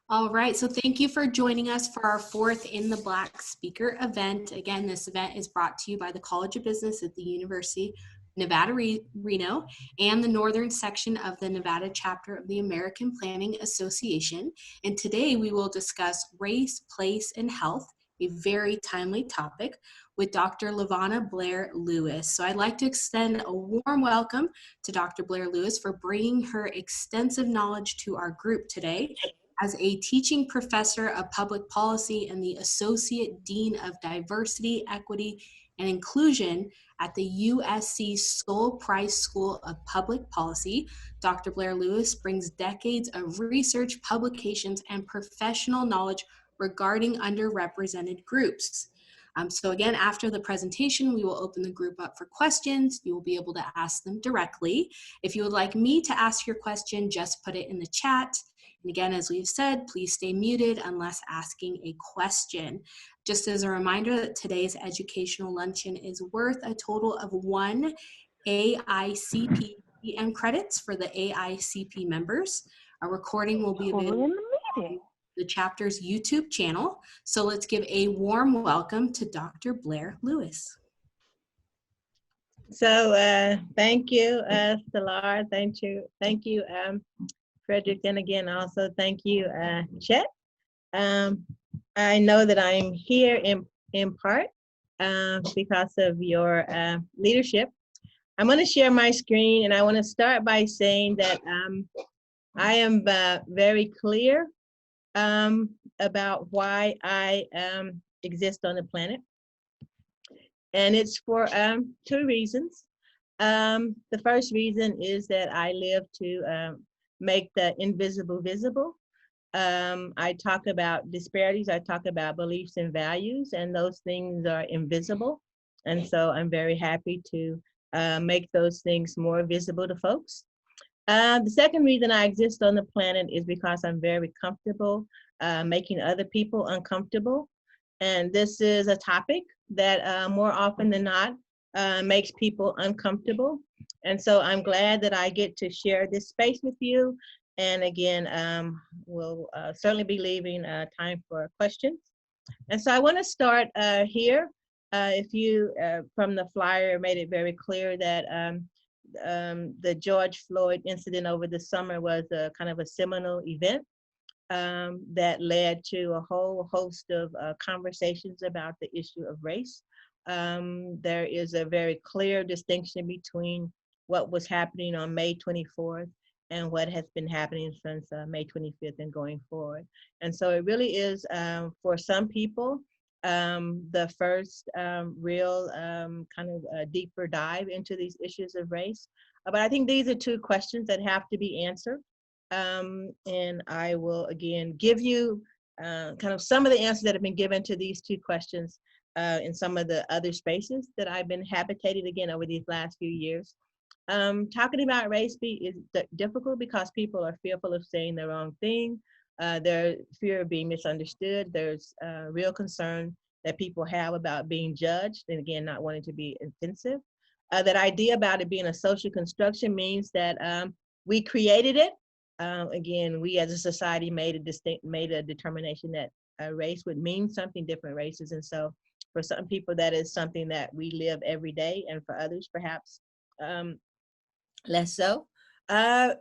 All right, so thank you for joining us for our fourth In the Black speaker event. Again, this event is brought to you by the College of Business at the University of Nevada, Reno, and the Northern section of the Nevada chapter of the American Planning Association. And today we will discuss race, place, and health, a very timely topic, with Dr. LaVonna Blair Lewis. So I'd like to extend a warm welcome to Dr. Blair Lewis for bringing her extensive knowledge to our group today. As a teaching professor of public policy and the Associate Dean of Diversity, Equity, and Inclusion at the USC Stoll Price School of Public Policy, Dr. Blair Lewis brings decades of research, publications, and professional knowledge regarding underrepresented groups. So again, after the presentation, we will open the group up for questions. You will be able to ask them directly. If you would like me to ask your question, just put it in the chat. And again, as we've said, please stay muted unless asking a question. Just as a reminder that today's educational luncheon is worth a total of 1 AICP PM credits for the AICP members. A recording will be available on the chapter's YouTube channel. So let's give a warm welcome to Dr. Blair Lewis. So thank you, Stellar. Thank you, Frederick, and again, also thank you, Chet. I know that I'm here in part because of your leadership. I'm going to share my screen, and I want to start by saying that I am very clear about why I exist on the planet. And it's for 2 reasons. The first reason is that I live to make the invisible visible. I talk about disparities, I talk about beliefs and values, and those things are invisible. And so I'm very happy to make those things more visible to folks. The second reason I exist on the planet is because I'm very comfortable making other people uncomfortable. And this is a topic that more often than not makes people uncomfortable. And so I'm glad that I get to share this space with you. And again, we'll certainly be leaving time for questions. And so I want to start here. If you, from the flyer, made it very clear that the George Floyd incident over the summer was a kind of a seminal event that led to a whole host of conversations about the issue of race. There is a very clear distinction between what was happening on May 24th and what has been happening since May 25th and going forward. And so it really is, for some people, the first real kind of deeper dive into these issues of race. But I think these are 2 questions that have to be answered. And I will again give you kind of some of the answers that have been given to these 2 questions in some of the other spaces that I've been habitated again over these last few years. Talking about race is difficult because people are fearful of saying the wrong thing. There's fear of being misunderstood. There's real concern that people have about being judged, and again, not wanting to be offensive. That idea about it being a social construction means that we created it. Again, we as a society made a determination that race would mean something, different races. And so for some people, that is something that we live every day, and for others, perhaps less so.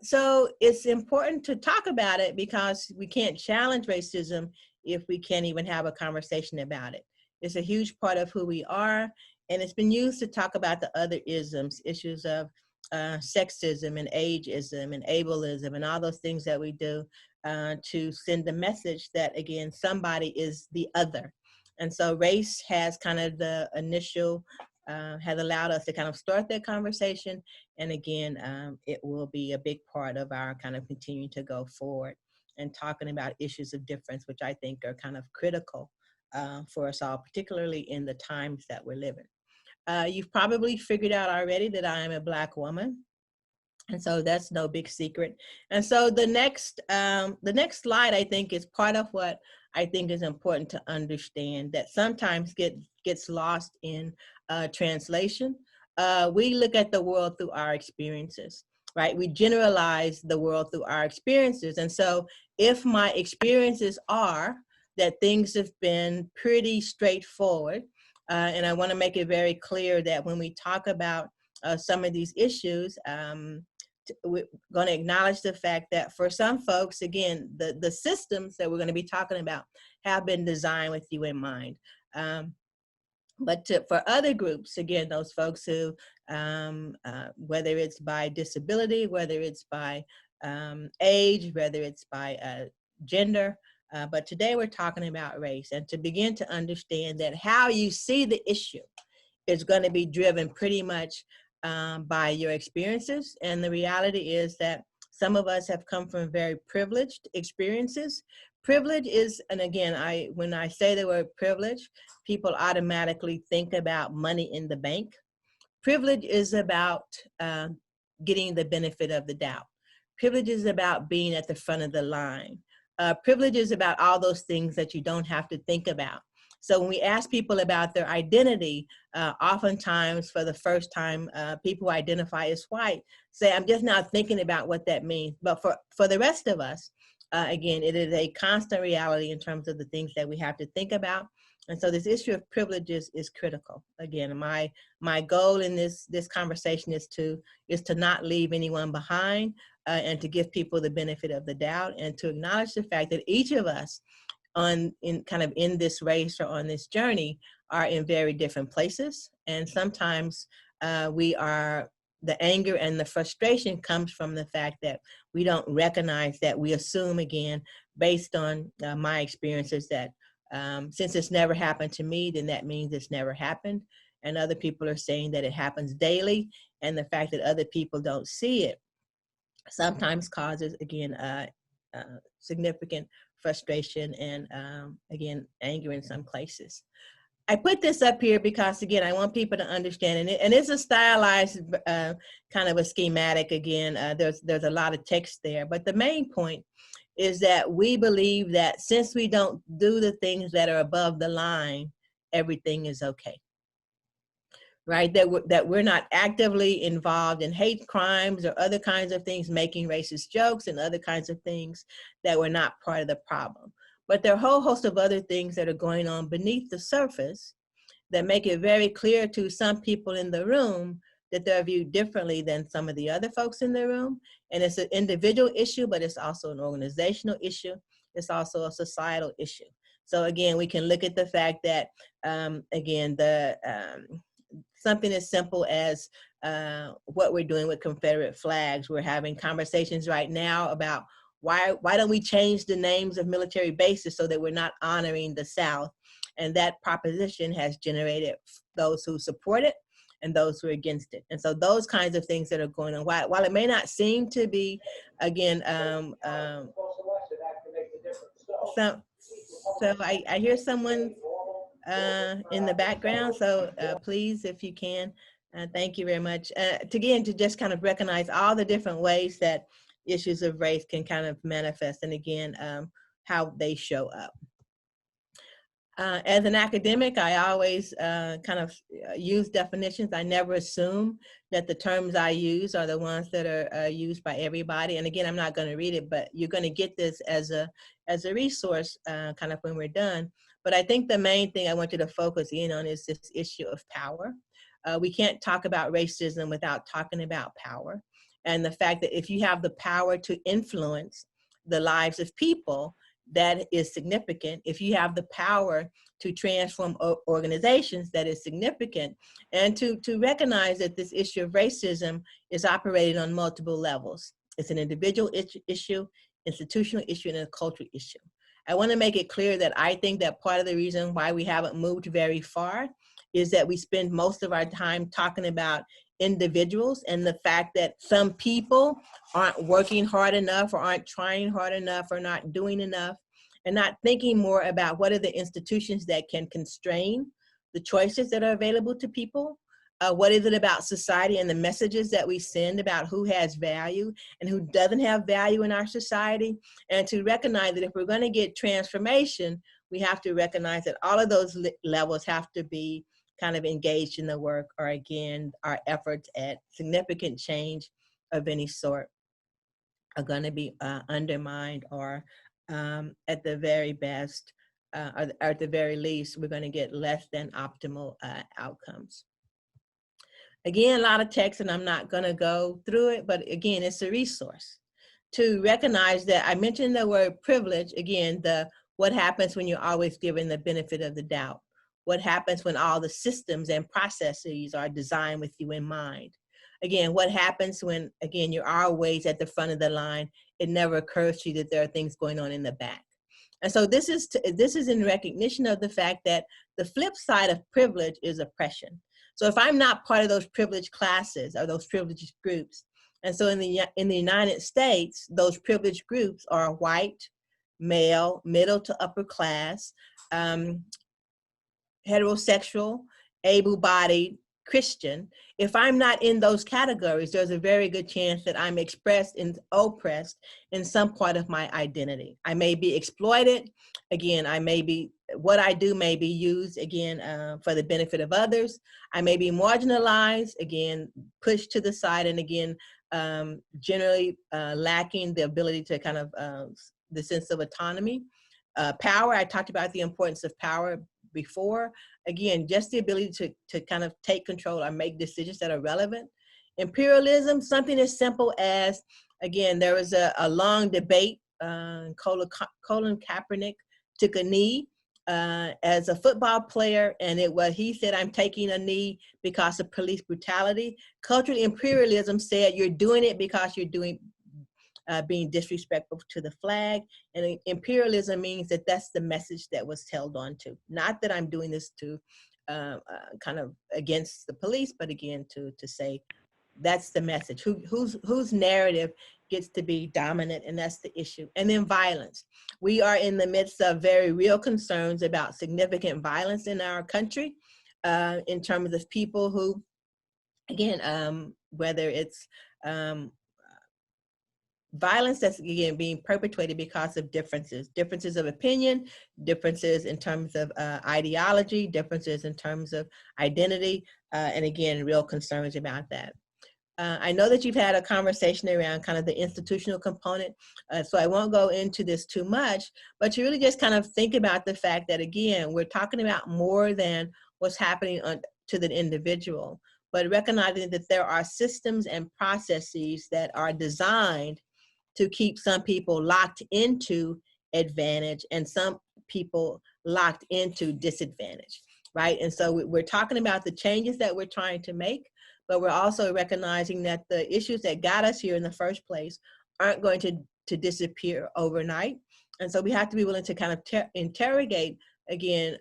So it's important to talk about it because we can't challenge racism if we can't even have a conversation about it. It's a huge part of who we are, and it's been used to talk about the other isms, issues of sexism and ageism and ableism and all those things that we do to send the message that, again, somebody is the other. And so race has kind of the initial, has allowed us to kind of start that conversation. And again, it will be a big part of our kind of continuing to go forward and talking about issues of difference, which I think are kind of critical for us all, particularly in the times that we're living. You've probably figured out already that I am a Black woman. And so that's no big secret. And so the next slide, I think, is part of what I think is important to understand that sometimes gets lost in translation. We look at the world through our experiences. right? We generalize the world through our experiences. And so if my experiences are that things have been pretty straightforward, and I want to make it very clear that when we talk about some of these issues, we're going to acknowledge the fact that for some folks, again, the systems that we're going to be talking about have been designed with you in mind. But for other groups, again, those folks who, whether it's by disability, whether it's by age, whether it's by gender, but today we're talking about race, and to begin to understand that how you see the issue is going to be driven pretty much by your experiences. And the reality is that some of us have come from very privileged experiences. Privilege is, and again, when I say the word privilege, people automatically think about money in the bank. Privilege is about getting the benefit of the doubt. Privilege is about being at the front of the line. Privilege is about all those things that you don't have to think about. So when we ask people about their identity, oftentimes for the first time, people who identify as white say, I'm just not thinking about what that means. But for the rest of us, again, it is a constant reality in terms of the things that we have to think about. And so this issue of privileges is critical. Again, my goal in this conversation is to not leave anyone behind, and to give people the benefit of the doubt, and to acknowledge the fact that each of us in this race or on this journey are in very different places. And sometimes the anger and the frustration comes from the fact that we don't recognize that we assume, again, based on my experiences, that since it's never happened to me, then that means it's never happened. And other people are saying that it happens daily, and the fact that other people don't see it sometimes causes, again, significant frustration and, again, anger in some places. I put this up here because, again, I want people to understand, and it's a stylized kind of a schematic. Again, there's a lot of text there, but the main point is that we believe that since we don't do the things that are above the line, everything is okay. Right? That we're not actively involved in hate crimes or other kinds of things, making racist jokes and other kinds of things, that we're not part of the problem. But there are a whole host of other things that are going on beneath the surface that make it very clear to some people in the room that they're viewed differently than some of the other folks in the room. And it's an individual issue, but it's also an organizational issue. It's also a societal issue. So again, we can look at the fact that, again, something as simple as what we're doing with Confederate flags. We're having conversations right now about why don't we change the names of military bases so that we're not honoring the South? And that proposition has generated those who support it and those who are against it. And so those kinds of things that are going on, while it may not seem to be, again, so I hear someone in the background, so please, if you can, thank you very much. To just kind of recognize all the different ways that issues of race can kind of manifest, and again, how they show up. As an academic, I always kind of use definitions. I never assume that the terms I use are the ones that are used by everybody. And again, I'm not going to read it, but you're going to get this as a resource kind of when we're done. But I think the main thing I want you to focus in on is this issue of power. We can't talk about racism without talking about power. And the fact that if you have the power to influence the lives of people, that is significant. If you have the power to transform organizations, that is significant. And to recognize that this issue of racism is operating on multiple levels. It's an individual issue, institutional issue, and a cultural issue. I want to make it clear that I think that part of the reason why we haven't moved very far is that we spend most of our time talking about individuals and the fact that some people aren't working hard enough or aren't trying hard enough or not doing enough, and not thinking more about what are the institutions that can constrain the choices that are available to people. What is it about society and the messages that we send about who has value and who doesn't have value in our society, and to recognize that if we're going to get transformation, we have to recognize that all of those levels have to be kind of engaged in the work, or again, our efforts at significant change of any sort are going to be undermined, or at the very best, or at the very least, we're going to get less than optimal outcomes. Again, a lot of text, and I'm not going to go through it, but again, it's a resource to recognize that I mentioned the word privilege. Again, what happens when you're always given the benefit of the doubt? What happens when all the systems and processes are designed with you in mind? Again, what happens when, again, you're always at the front of the line? It never occurs to you that there are things going on in the back. And so this is in recognition of the fact that the flip side of privilege is oppression. So if I'm not part of those privileged classes or those privileged groups, and so in the United States, those privileged groups are white, male, middle to upper class, heterosexual, able-bodied, Christian. If I'm not in those categories, there's a very good chance that I'm oppressed in some part of my identity. I may be exploited. Again, what I do may be used, again, for the benefit of others. I may be marginalized, again, pushed to the side, and again, generally lacking the ability to kind of, the sense of autonomy. Power, I talked about the importance of power before. Again, just the ability to kind of take control or make decisions that are relevant. Imperialism, something as simple as, again, there was a long debate. Colin Kaepernick took a knee as a football player, and he said, I'm taking a knee because of police brutality. Cultural imperialism said, you're doing it because you're being disrespectful to the flag. And imperialism means that that's the message that was held on to. Not that I'm doing this to kind of against the police, but again, to say that's the message. Whose narrative gets to be dominant, and that's the issue. And then violence. We are in the midst of very real concerns about significant violence in our country, in terms of people who, again, whether it's violence that's, again, being perpetuated because of differences of opinion, differences in terms of ideology, differences in terms of identity, and again, real concerns about that. I know that you've had a conversation around kind of the institutional component, so I won't go into this too much, but you really just kind of think about the fact that, again, we're talking about more than what's happening to the individual, but recognizing that there are systems and processes that are designed to keep some people locked into advantage and some people locked into disadvantage, right? And so we're talking about the changes that we're trying to make, but we're also recognizing that the issues that got us here in the first place aren't going to disappear overnight. And so we have to be willing to kind of interrogate, again,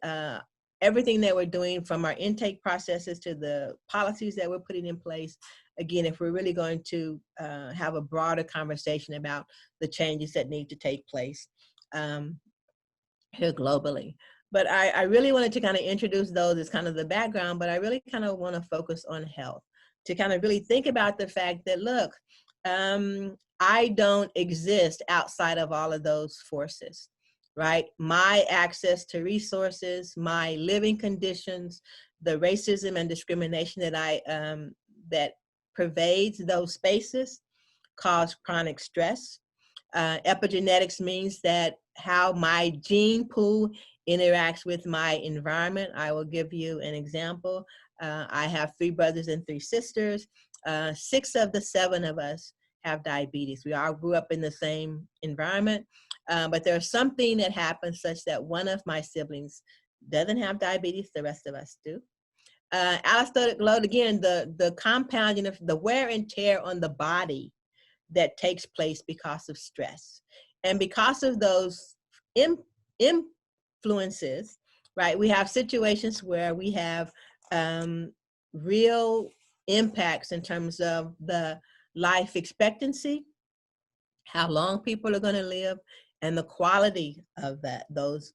everything that we're doing, from our intake processes to the policies that we're putting in place, again, if we're really going to have a broader conversation about the changes that need to take place here globally. But I really wanted to kind of introduce those as kind of the background, but I really kind of want to focus on health, to kind of really think about the fact that, look, I don't exist outside of all of those forces, right? My access to resources, my living conditions, the racism and discrimination that pervades those spaces cause chronic stress. Epigenetics means that how my gene pool interacts with my environment. I will give you an example. I have 3 brothers and 3 sisters. 6 of the 7 of us have diabetes. We all grew up in the same environment, but there's something that happens such that one of my siblings doesn't have diabetes, the rest of us do. Allostatic load, again, the compounding of the wear and tear on the body that takes place because of stress. And because of those influences, right, we have situations where we have real impacts in terms of the life expectancy, how long people are going to live, and the quality of those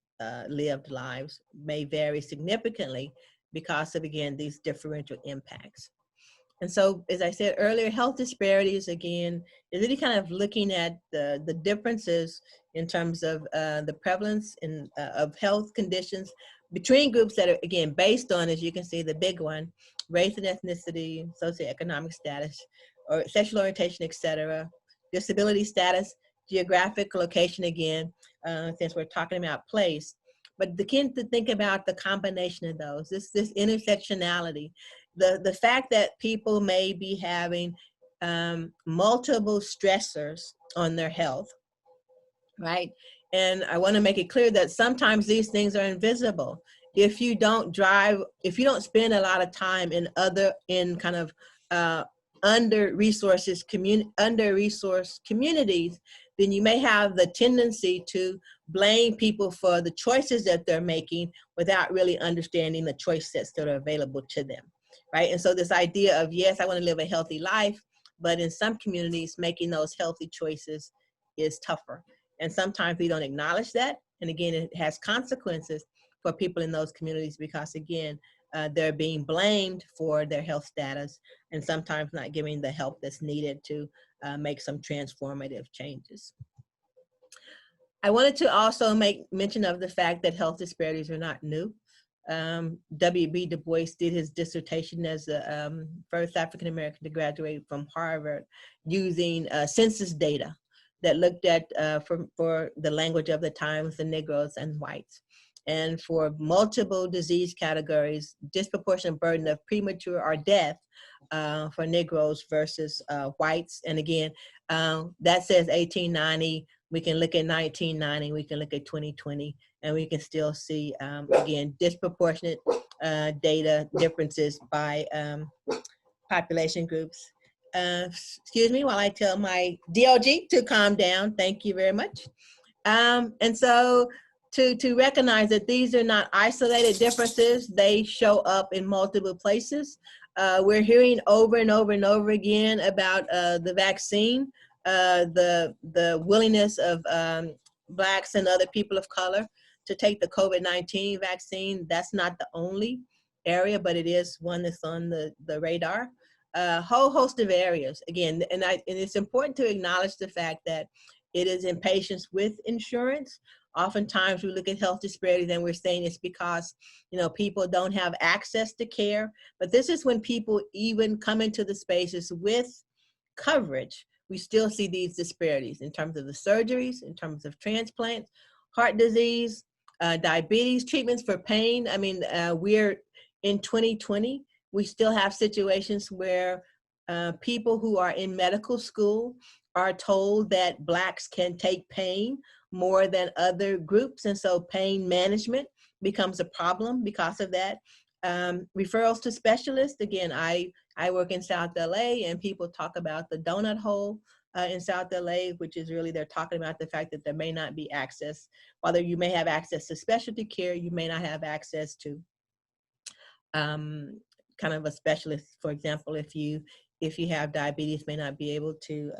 lived lives may vary significantly because of, again, these differential impacts. And so, as I said earlier, health disparities, again, is really kind of looking at the differences in terms of the prevalence of health conditions between groups that are, again, based on, as you can see, the big one, race and ethnicity, socioeconomic status, or sexual orientation, etc., disability status, geographic location again, since we're talking about place. But begin to think about the combination of those, this intersectionality, the fact that people may be having multiple stressors on their health, right? And I want to make it clear that sometimes these things are invisible. If you don't spend a lot of time in kind of under-resourced communities, then you may have the tendency to blame people for the choices that they're making without really understanding the choice sets that are available to them, right? And so this idea of, yes, I want to live a healthy life, but in some communities, making those healthy choices is tougher. And sometimes we don't acknowledge that. And again, it has consequences for people in those communities because, again, they're being blamed for their health status and sometimes not giving the help that's needed to make some transformative changes. I wanted to also make mention of the fact that health disparities are not new. W.B. Du Bois did his dissertation as the first African-American to graduate from Harvard using census data that looked at, for the language of the times, the Negroes and whites. And for multiple disease categories, disproportionate burden of premature or death for Negroes versus whites. And again, that says 1890. We can look at 1990, we can look at 2020, and we can still see, again, disproportionate data differences by population groups. Excuse me while I tell my DOG to calm down. Thank you very much. And so to recognize that these are not isolated differences, they show up in multiple places. We're hearing over and over and over again about the vaccine, the willingness of Blacks and other people of color to take the COVID-19 vaccine. That's not the only area, but it is one that's on the radar. A whole host of areas, again, and it's important to acknowledge the fact that it is in patients with insurance. Oftentimes we look at health disparities and we're saying it's because, people don't have access to care, but this is when people even come into the spaces with coverage, we still see these disparities in terms of the surgeries, in terms of transplants, heart disease, diabetes, treatments for pain. I mean, we're in 2020, we still have situations where people who are in medical school are told that Blacks can take pain more than other groups. And so pain management becomes a problem because of that. Referrals to specialists, again, I work in South LA and people talk about the donut hole in South LA, which is really, they're talking about the fact that there may not be access, whether you may have access to specialty care, you may not have access to kind of a specialist. For example, if you have diabetes, may not be able to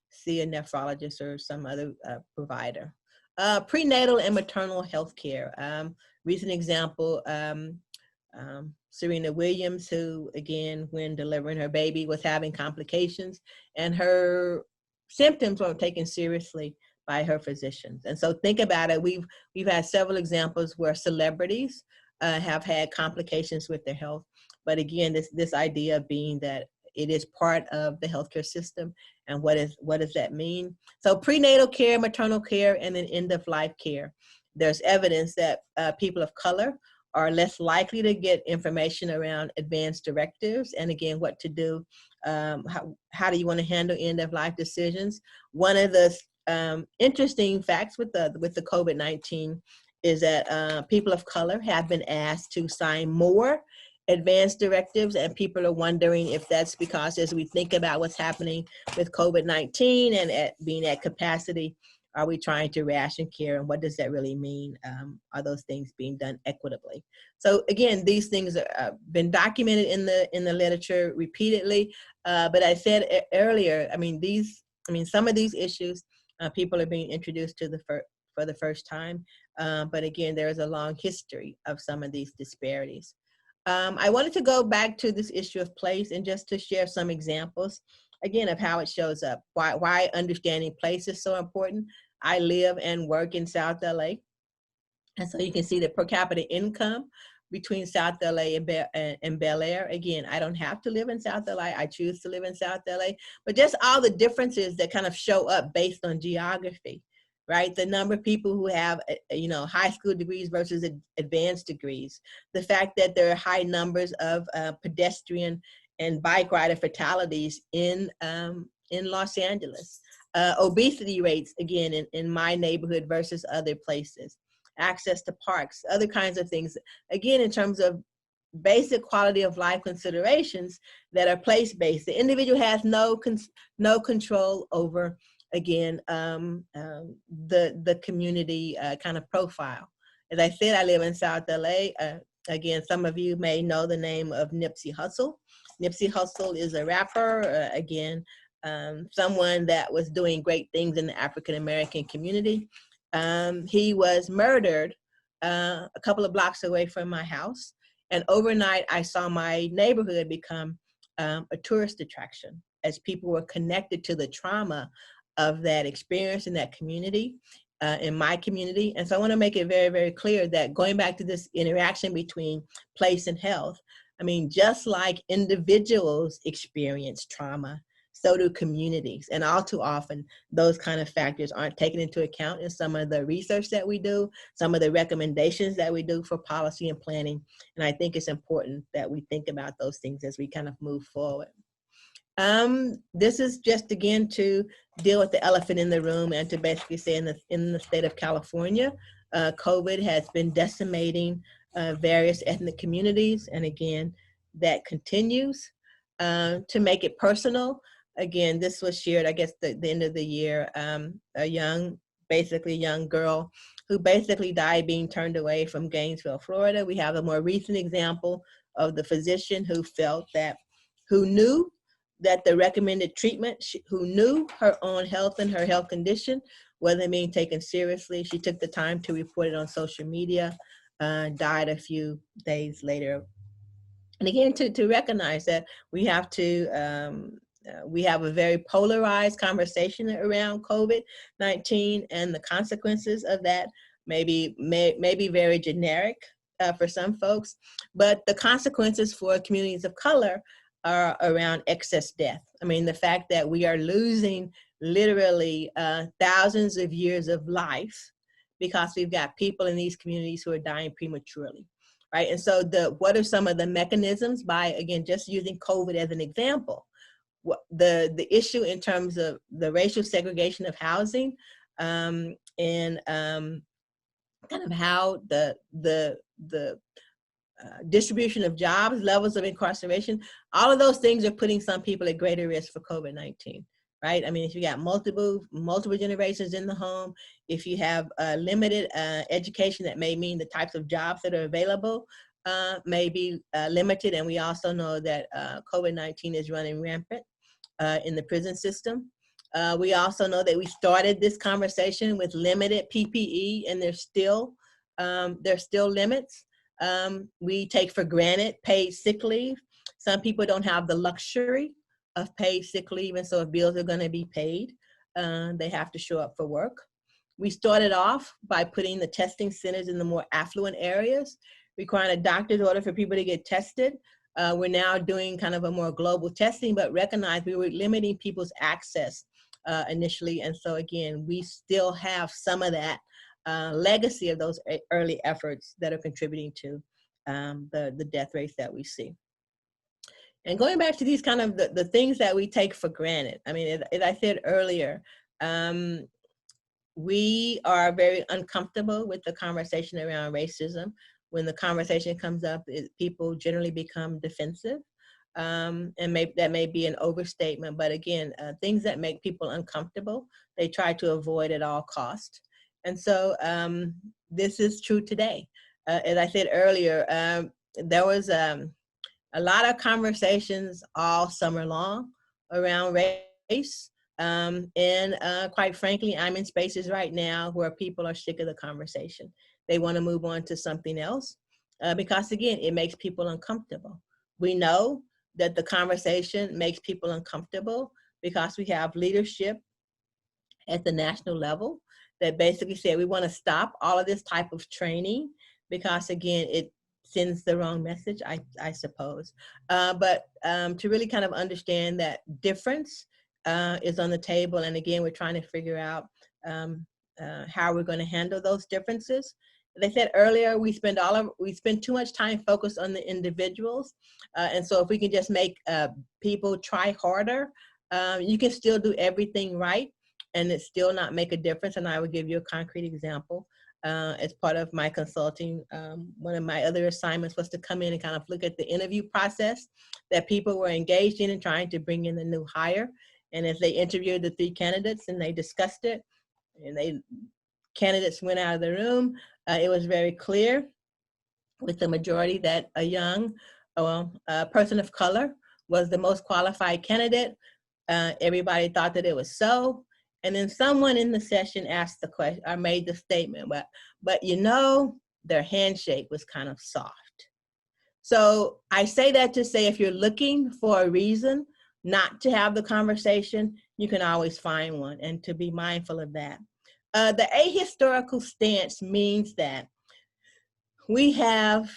see a nephrologist or some other provider. Prenatal and maternal health care. Recent example, Serena Williams, who again, when delivering her baby, was having complications and her symptoms weren't taken seriously by her physicians. And so think about it, we've had several examples where celebrities have had complications with their health. But again, this idea being that it is part of the healthcare system, and what does that mean? So prenatal care, maternal care, and then end-of-life care. There's evidence that people of color are less likely to get information around advanced directives, and again, what to do. How do you want to handle end-of-life decisions? One of the interesting facts with the COVID-19 is that people of color have been asked to sign more advanced directives, and people are wondering if that's because, as we think about what's happening with COVID-19 and being at capacity, are we trying to ration care, and what does that really mean? Are those things being done equitably? So again, these things are been documented in the literature repeatedly. But I said earlier, some of these issues people are being introduced to for the first time. But again, there is a long history of some of these disparities. I wanted to go back to this issue of place and just to share some examples, again, of how it shows up, why understanding place is so important. I live and work in South LA. And so you can see the per capita income between South LA and Bel Air. Again, I don't have to live in South LA. I choose to live in South LA, but just all the differences that kind of show up based on geography, right? The number of people who have, high school degrees versus advanced degrees. The fact that there are high numbers of pedestrian and bike rider fatalities in Los Angeles. Obesity rates, again, in my neighborhood versus other places. Access to parks, other kinds of things. Again, in terms of basic quality of life considerations that are place-based. The individual has no control over, again, the community kind of profile. As I said, I live in South LA. Again, some of you may know the name of Nipsey Hussle. Nipsey Hussle is a rapper, someone that was doing great things in the African-American community. He was murdered a couple of blocks away from my house. And overnight, I saw my neighborhood become a tourist attraction as people were connected to the trauma of that experience in that community, in my community. And so I want to make it very, very clear that going back to this interaction between place and health, I mean, just like individuals experience trauma, so do communities. And all too often, those kind of factors aren't taken into account in some of the research that we do, some of the recommendations that we do for policy and planning. And I think it's important that we think about those things as we kind of move forward. This is just, again, to deal with the elephant in the room and to basically say in the state of California, COVID has been decimating various ethnic communities. And again, that continues. To make it personal, again, this was shared, I guess, the end of the year, a young girl who basically died being turned away from Gainesville, Florida. We have a more recent example of the physician who knew that the recommended treatment, who knew her own health and her health condition wasn't being taken seriously. She took the time to report it on social media, died a few days later. And again, to recognize that we have a very polarized conversation around COVID-19, and the consequences of that may be very generic for some folks, but the consequences for communities of color are around excess death. I mean, the fact that we are losing literally thousands of years of life because we've got people in these communities who are dying prematurely. Right. And so what are some of the mechanisms, by, again, just using COVID as an example, the issue in terms of the racial segregation of housing, and kind of how the distribution of jobs, levels of incarceration, all of those things are putting some people at greater risk for COVID-19. Right? I mean, if you got multiple generations in the home, if you have limited education, that may mean the types of jobs that are available may be limited. And we also know that COVID-19 is running rampant in the prison system. We also know that we started this conversation with limited PPE, and there's still limits. We take for granted paid sick leave. Some people don't have the luxury of paid sick leave, and so if bills are going to be paid, they have to show up for work. We started off by putting the testing centers in the more affluent areas, requiring a doctor's order for people to get tested. We're now doing kind of a more global testing, but recognize we were limiting people's access initially, and so again, we still have some of that legacy of those early efforts that are contributing to the death rates that we see. And going back to these kind of the things that we take for granted. I mean, as I said earlier, we are very uncomfortable with the conversation around racism. When the conversation comes up, people generally become defensive. And that may be an overstatement, but again, things that make people uncomfortable, they try to avoid at all costs. And so this is true today. As I said earlier, there was a lot of conversations all summer long around race. And quite frankly, I'm in spaces right now where people are sick of the conversation. They want to move on to something else because, again, it makes people uncomfortable. We know that the conversation makes people uncomfortable because we have leadership at the national level that basically say we want to stop all of this type of training because, again, it sends the wrong message, I suppose. But to really kind of understand that difference is on the table. And again, we're trying to figure out how we're going to handle those differences. They said earlier, we spend too much time focused on the individuals. And so if we can just make people try harder, you can still do everything right and it still not make a difference. And I will give you a concrete example. As part of my consulting, one of my other assignments was to come in and kind of look at the interview process that people were engaged in and trying to bring in a new hire. And as they interviewed the 3 candidates and they discussed it, and candidates went out of the room, it was very clear with the majority that a young person of color was the most qualified candidate. Everybody thought that it was so. And then someone in the session asked the question, or made the statement, but you know, their handshake was kind of soft. So I say that to say, if you're looking for a reason not to have the conversation, you can always find one, and to be mindful of that. The ahistorical stance means that we have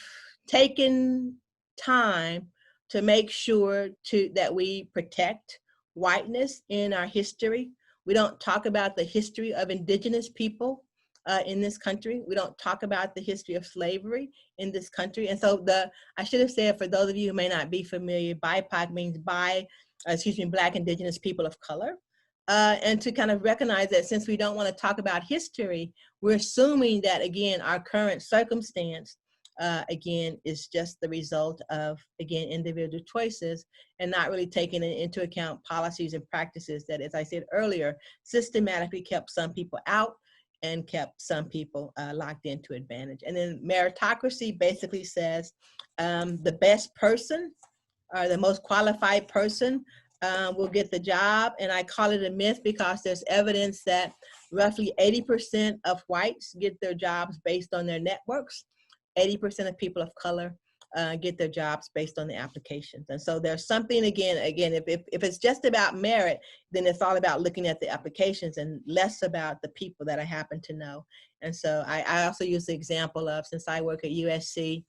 taken time to make sure that we protect whiteness in our history. We don't talk about the history of indigenous people in this country. We don't talk about the history of slavery in this country. And so I should have said, for those of you who may not be familiar, BIPOC means Black Indigenous People of Color. And to kind of recognize that since we don't want to talk about history, we're assuming that, again, our current circumstance, again, is just the result of, again, individual choices and not really taking into account policies and practices that, as I said earlier, systematically kept some people out and kept some people locked into advantage. And then meritocracy basically says the best person or the most qualified person will get the job. And I call it a myth because there's evidence that roughly 80% of whites get their jobs based on their networks. 80% of people of color get their jobs based on the applications. And so there's something, again, if it's just about merit, then it's all about looking at the applications and less about the people that I happen to know. And so I also use the example of, since I work at USC,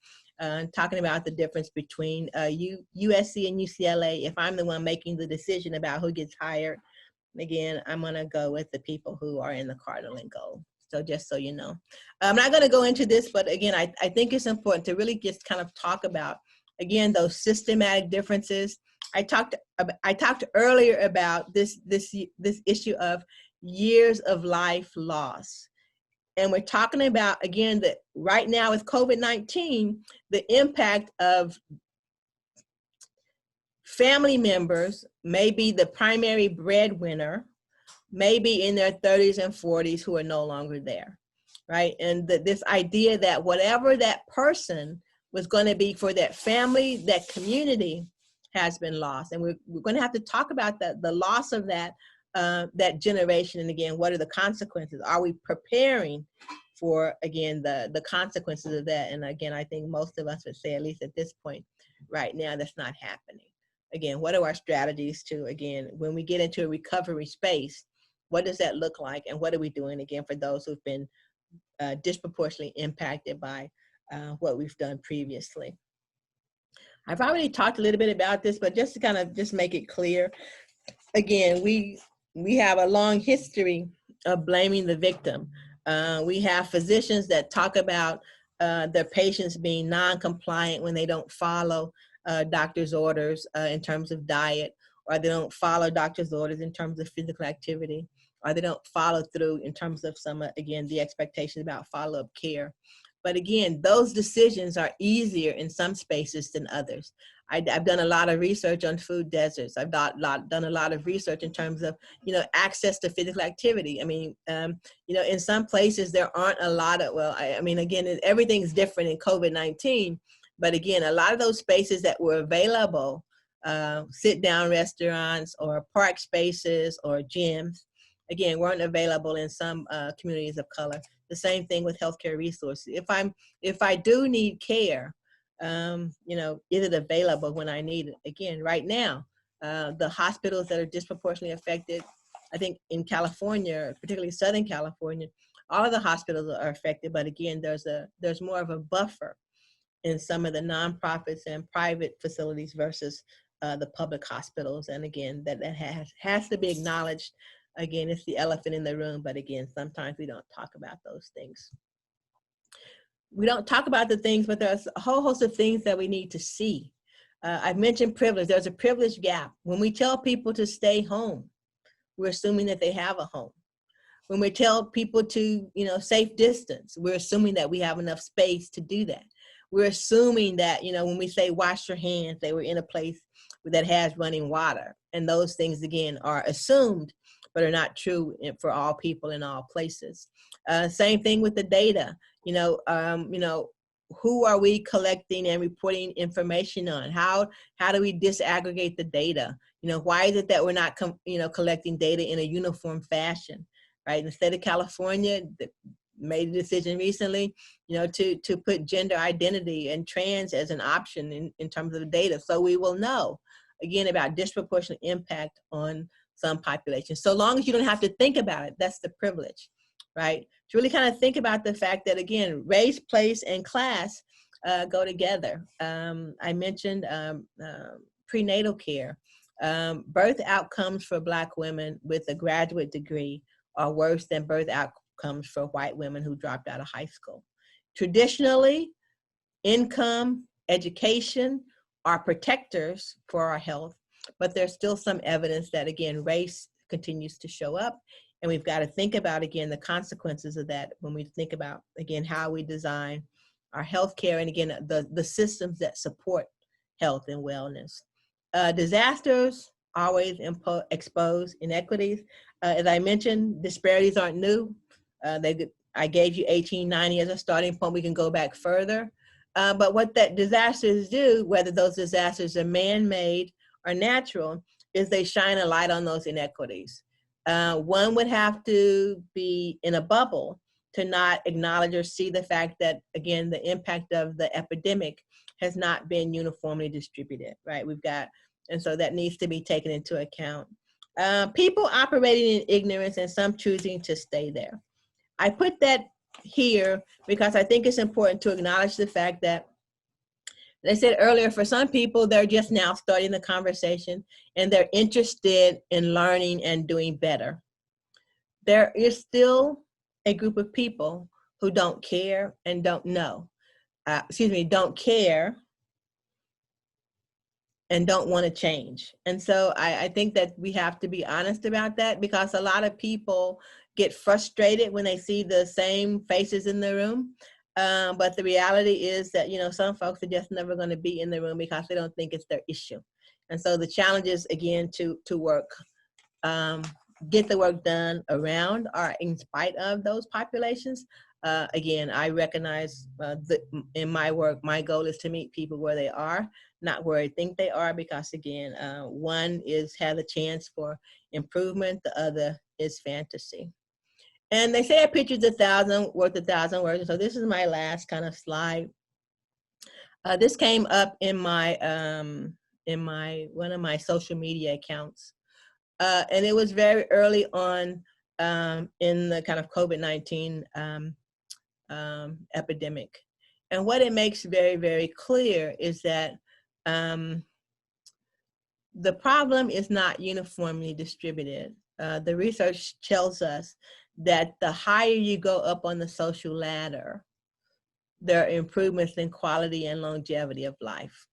talking about the difference between USC and UCLA. If I'm the one making the decision about who gets hired, again, I'm gonna go with the people who are in the cardinal and gold. So just so you know. I'm not gonna go into this, but again, I think it's important to really just kind of talk about, again, those systematic differences. I talked earlier about this issue of years of life loss. And we're talking about, again, that right now with COVID-19, the impact of family members may be the primary breadwinner, maybe in their 30s and 40s, who are no longer there, right? And this idea that whatever that person was going to be for that family, that community, has been lost. And we're going to have to talk about the loss of that generation. And again, what are the consequences? Are we preparing for, again, the consequences of that? And again, I think most of us would say, at least at this point right now, that's not happening. Again, what are our strategies to, again, when we get into a recovery space, what does that look like? And what are we doing, again, for those who've been disproportionately impacted by what we've done previously? I've already talked a little bit about this, but just to kind of just make it clear, again, we have a long history of blaming the victim. We have physicians that talk about their patients being non-compliant when they don't follow doctor's orders in terms of diet, or they don't follow doctor's orders in terms of physical activity, or they don't follow through in terms of some, again, the expectations about follow-up care. But again, those decisions are easier in some spaces than others. I've done a lot of research on food deserts. I've done a lot of research in terms of, access to physical activity. I mean, in some places there aren't a lot of, again, everything's different in COVID-19, but again, a lot of those spaces that were available, sit-down restaurants or park spaces or gyms, again, weren't available in some communities of color. The same thing with healthcare resources. If I do need care, is it available when I need it? Again, right now, the hospitals that are disproportionately affected, I think in California, particularly Southern California, all of the hospitals are affected, but again, there's more of a buffer in some of the nonprofits and private facilities versus the public hospitals. And again, that has to be acknowledged. Again, it's the elephant in the room, but again, sometimes we don't talk about those things. We don't talk about the things, but there's a whole host of things that we need to see. I've mentioned privilege. There's a privilege gap. When we tell people to stay home, we're assuming that they have a home. When we tell people to, safe distance, we're assuming that we have enough space to do that. We're assuming that, when we say wash your hands, they were in a place that has running water. And those things, again, are assumed, but are not true for all people in all places. Same thing with the data. Who are we collecting and reporting information on? How do we disaggregate the data? Why is it that we're not collecting data in a uniform fashion, right? In the state of California, made a decision recently, to put gender identity and trans as an option in terms of the data, so we will know, again, about disproportionate impact on some populations. So long as you don't have to think about it, that's the privilege, right? To really kind of think about the fact that, again, race, place, and class go together. I mentioned prenatal care. Birth outcomes for Black women with a graduate degree are worse than birth outcomes for white women who dropped out of high school. Traditionally, income, education are protectors for our health, but there's still some evidence that, again, race continues to show up. And we've got to think about, again, the consequences of that when we think about, again, how we design our healthcare and, again, the systems that support health and wellness. Disasters always expose inequities. As I mentioned, disparities aren't new. I gave you 1890 as a starting point. We can go back further. But what that disasters do, whether those disasters are man-made or natural, is they shine a light on those inequities. One would have to be in a bubble to not acknowledge or see the fact that, again, the impact of the epidemic has not been uniformly distributed, right? And so that needs to be taken into account. People operating in ignorance and some choosing to stay there. I put that here because I think it's important to acknowledge the fact that, as I said earlier, for some people, they're just now starting the conversation and they're interested in learning and doing better. There is still a group of people who don't care and don't know. Don't care and don't want to change. And so I think that we have to be honest about that, because a lot of people get frustrated when they see the same faces in the room. But the reality is that, some folks are just never going to be in the room because they don't think it's their issue. And so the challenge is, again, to work, get the work done around or in spite of those populations. Again, I recognize in my work, my goal is to meet people where they are, not where I think they are, because, again, one has a chance for improvement, the other is fantasy. And they say a picture's 1,000 worth 1,000 words. So this is my last kind of slide. This came up in one of my social media accounts. And it was very early on in the kind of COVID-19 epidemic. And what it makes very, very clear is that the problem is not uniformly distributed. The research tells us that the higher you go up on the social ladder, there are improvements in quality and longevity of life.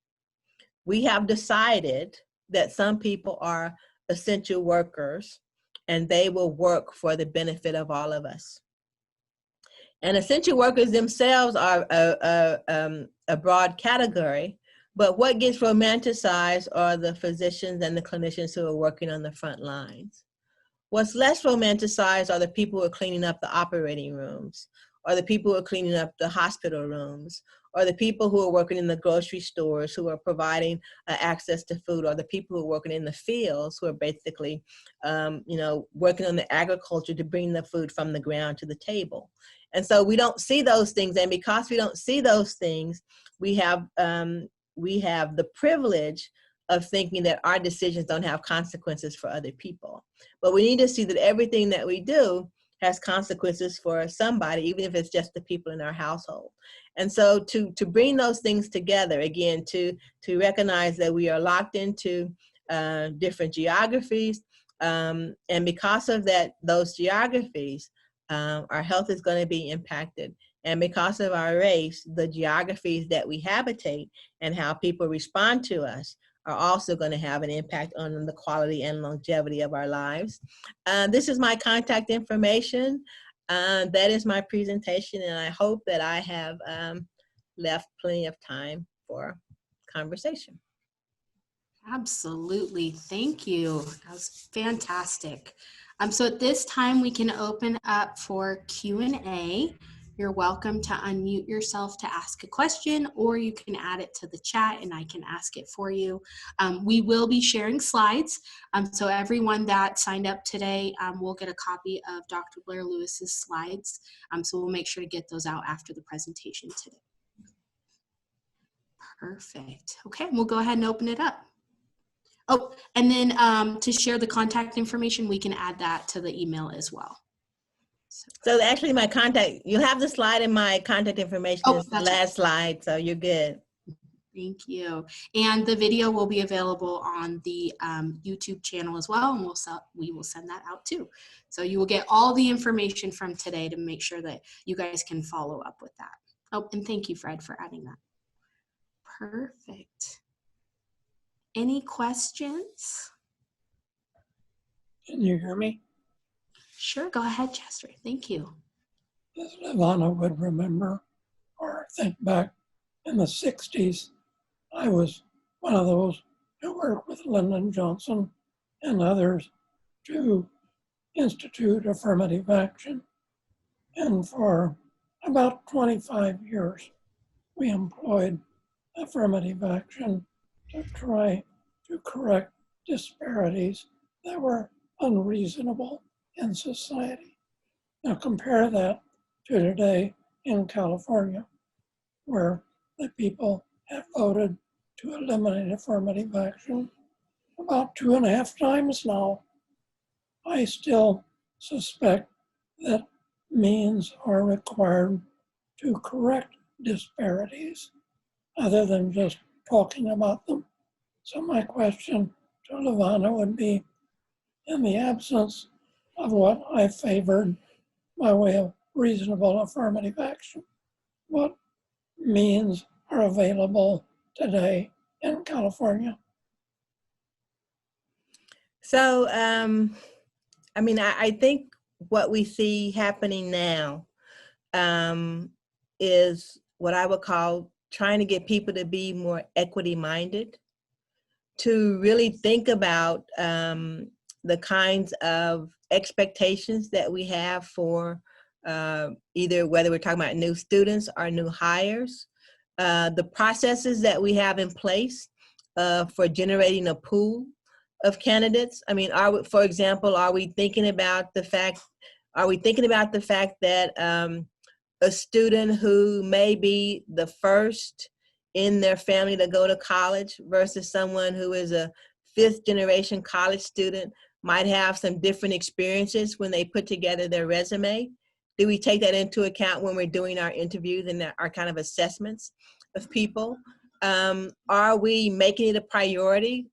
We have decided that some people are essential workers and they will work for the benefit of all of us. And essential workers themselves are a broad category, but what gets romanticized are the physicians and the clinicians who are working on the front lines. What's less romanticized are the people who are cleaning up the operating rooms, or the people who are cleaning up the hospital rooms, or the people who are working in the grocery stores who are providing access to food, or the people who are working in the fields who are basically, working on the agriculture to bring the food from the ground to the table. And so we don't see those things, and because we don't see those things, we have the privilege of thinking that our decisions don't have consequences for other people. But we need to see that everything that we do has consequences for somebody, even if it's just the people in our household. And so to bring those things together, again, to recognize that we are locked into different geographies, and because of that, those geographies, our health is going to be impacted. And because of our race, the geographies that we habitate and how people respond to us are also going to have an impact on the quality and longevity of our lives. This is my contact information. That is my presentation, and I hope that I have left plenty of time for conversation. Absolutely. Thank you. That was fantastic. So at this time, we can open up for Q&A. You're welcome to unmute yourself to ask a question, or you can add it to the chat and I can ask it for you. We will be sharing slides. So everyone that signed up today will get a copy of Dr. Blair Lewis's slides. So we'll make sure to get those out after the presentation today. Perfect. Okay, we'll go ahead and open it up. Oh, and then to share the contact information, we can add that to the email as well. So actually my contact, you have the slide in my contact information is the last slide, so you're good. Thank you. And the video will be available on the YouTube channel as well, and we will send that out too. So you will get all the information from today to make sure that you guys can follow up with that. Oh, and thank you, Fred, for adding that. Perfect. Any questions? Can you hear me? Sure, go ahead, Chester. Thank you. As LaVonna would remember or think back in the 60s, I was one of those who worked with Lyndon Johnson and others to institute affirmative action. And for about 25 years, we employed affirmative action to try to correct disparities that were unreasonable in society. Now compare that to today in California, where the people have voted to eliminate affirmative action about 2.5 times now. I still suspect that means are required to correct disparities other than just talking about them. So my question to LaVonna would be, in the absence of what I favored by way of reasonable affirmative action, what means are available today in California? So, I mean, I think what we see happening now is what I would call trying to get people to be more equity minded, to really think about the kinds of expectations that we have for either whether we're talking about new students or new hires, the processes that we have in place for generating a pool of candidates. I mean, for example, are we thinking about the fact that a student who may be the first in their family to go to college versus someone who is a 5th generation college student might have some different experiences when they put together their resume? Do we take that into account when we're doing our interviews and our kind of assessments of people? Are we making it a priority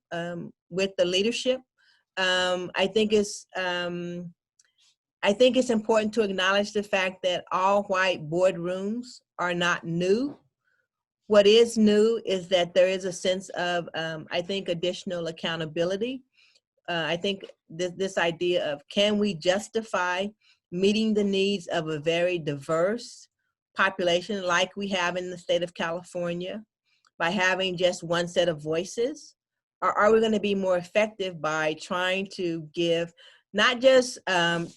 with the leadership? I think it's important to acknowledge the fact that all white boardrooms are not new. What is new is that there is a sense of, I think, additional accountability. I think this idea of, can we justify meeting the needs of a very diverse population like we have in the state of California by having just one set of voices? Or are we going to be more effective by trying to give not just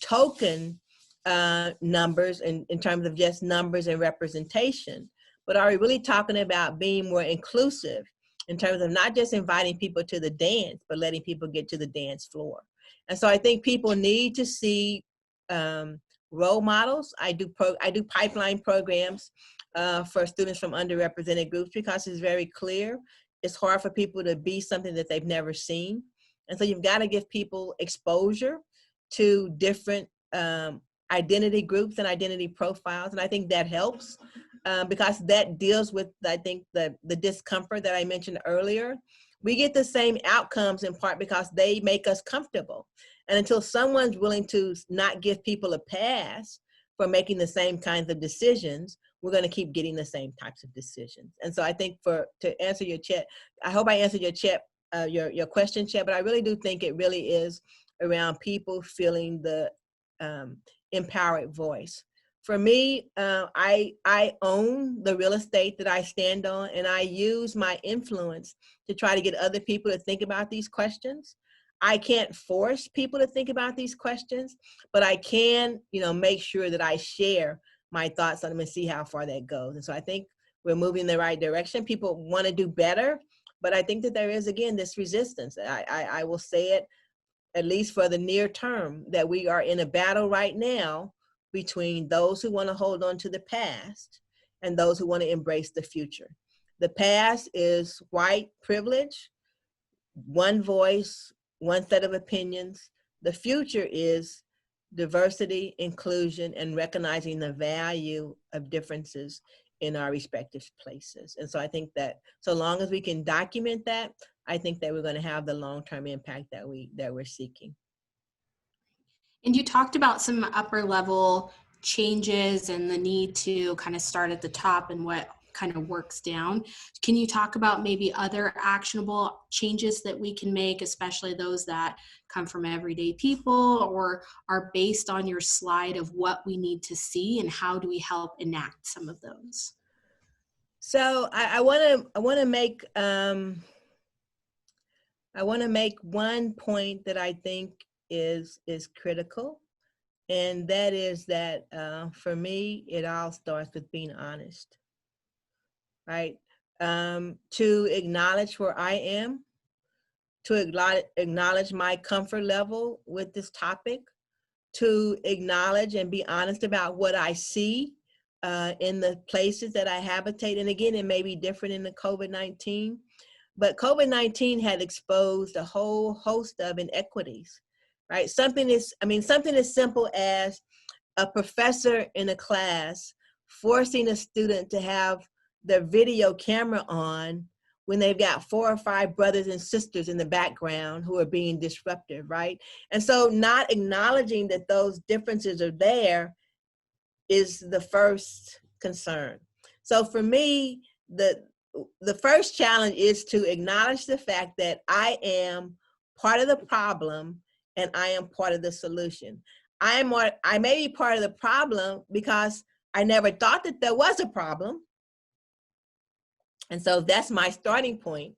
token numbers in terms of just numbers and representation, but are we really talking about being more inclusive in terms of not just inviting people to the dance, but letting people get to the dance floor? And so I think people need to see role models. I do pipeline programs for students from underrepresented groups because it's very clear it's hard for people to be something that they've never seen. And so you've got to give people exposure to different identity groups and identity profiles. And I think that helps. because that deals with, I think, the discomfort that I mentioned earlier. We get the same outcomes in part because they make us comfortable. And until someone's willing to not give people a pass for making the same kinds of decisions, we're going to keep getting the same types of decisions. And so I think to answer your chat, I hope I answered your chat, your question, Chet, but I really do think it really is around people feeling the empowered voice. For me, I own the real estate that I stand on, and I use my influence to try to get other people to think about these questions. I can't force people to think about these questions, but I can, make sure that I share my thoughts on them and see how far that goes. And so I think we're moving in the right direction. People want to do better, but I think that there is, again, this resistance. I will say it, at least for the near term, that we are in a battle right now between those who want to hold on to the past and those who want to embrace the future. The past is white privilege, one voice, one set of opinions. The future is diversity, inclusion, and recognizing the value of differences in our respective places. And so I think that so long as we can document that, I think that we're going to have the long-term impact that we're seeking. And you talked about some upper level changes and the need to kind of start at the top and what kind of works down. Can you talk about maybe other actionable changes that we can make, especially those that come from everyday people or are based on your slide of what we need to see, and how do we help enact some of those? So I want to make one point that I think is critical, and that is that for me, it all starts with being honest, right? To acknowledge where I am, to acknowledge my comfort level with this topic, to acknowledge and be honest about what I see in the places that I habitate. And again, it may be different in the COVID-19, but COVID-19 had exposed a whole host of inequities, right? Something as simple as a professor in a class forcing a student to have their video camera on when they've got 4 or 5 brothers and sisters in the background who are being disruptive, right? And so not acknowledging that those differences are there is the first concern. So for me, the first challenge is to acknowledge the fact that I am part of the problem and I am part of the solution. I may be part of the problem because I never thought that there was a problem. And so that's my starting point.